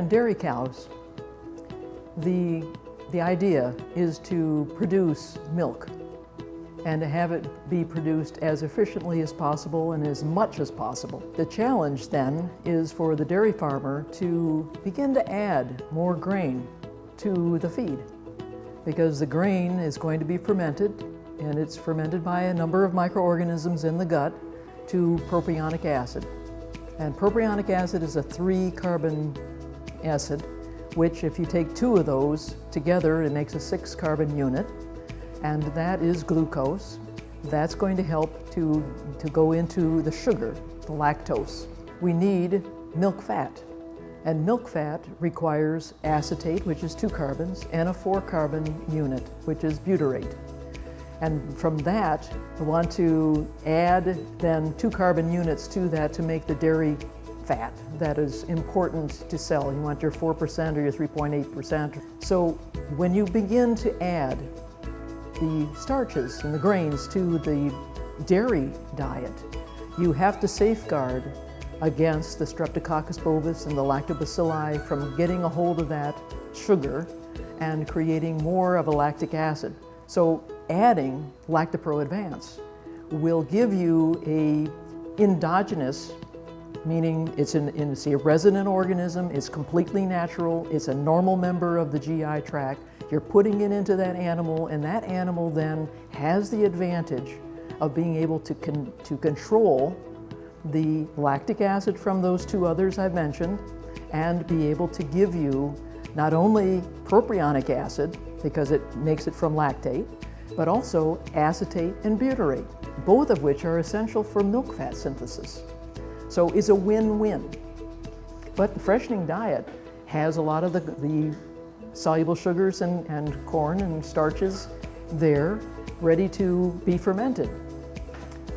and dairy cows, the idea is to produce milk and to have it be produced as efficiently as possible and as much as possible. The challenge then is for the dairy farmer to begin to add more grain to the feed, because the grain is going to be fermented, and it's fermented by a number of microorganisms in the gut to propionic acid. And propionic acid is a 3-carbon acid, which if you take 2 of those together, it makes a 6-carbon unit, and that is glucose. That's going to help to go into the sugar, the lactose. We need milk fat, and milk fat requires acetate, which is 2 carbons, and a 4-carbon unit, which is butyrate. And from that, we want to add then 2 carbon units to that to make the dairy fat that is important to sell. You want your 4% or your 3.8%. So when you begin to add the starches and the grains to the dairy diet, you have to safeguard against the Streptococcus bovis and the lactobacilli from getting a hold of that sugar and creating more of a lactic acid. So adding Lactipro Advance will give you a endogenous, meaning it's a resident organism, it's completely natural, it's a normal member of the GI tract. You're putting it into that animal, and that animal then has the advantage of being able to control the lactic acid from those 2 others I've mentioned, and be able to give you not only propionic acid, because it makes it from lactate, but also acetate and butyrate, both of which are essential for milk fat synthesis. So it's a win-win. But the freshening diet has a lot of the soluble sugars and corn and starches there ready to be fermented.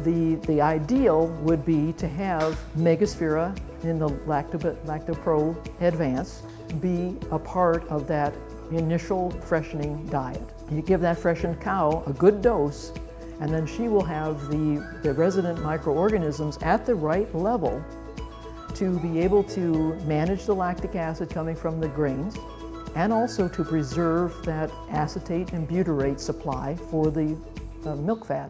The ideal would be to have Megasphere in the Lactipro Advance be a part of that initial freshening diet. You give that freshened cow a good dose, and then she will have the resident microorganisms at the right level to be able to manage the lactic acid coming from the grains, and also to preserve that acetate and butyrate supply for the milk fat.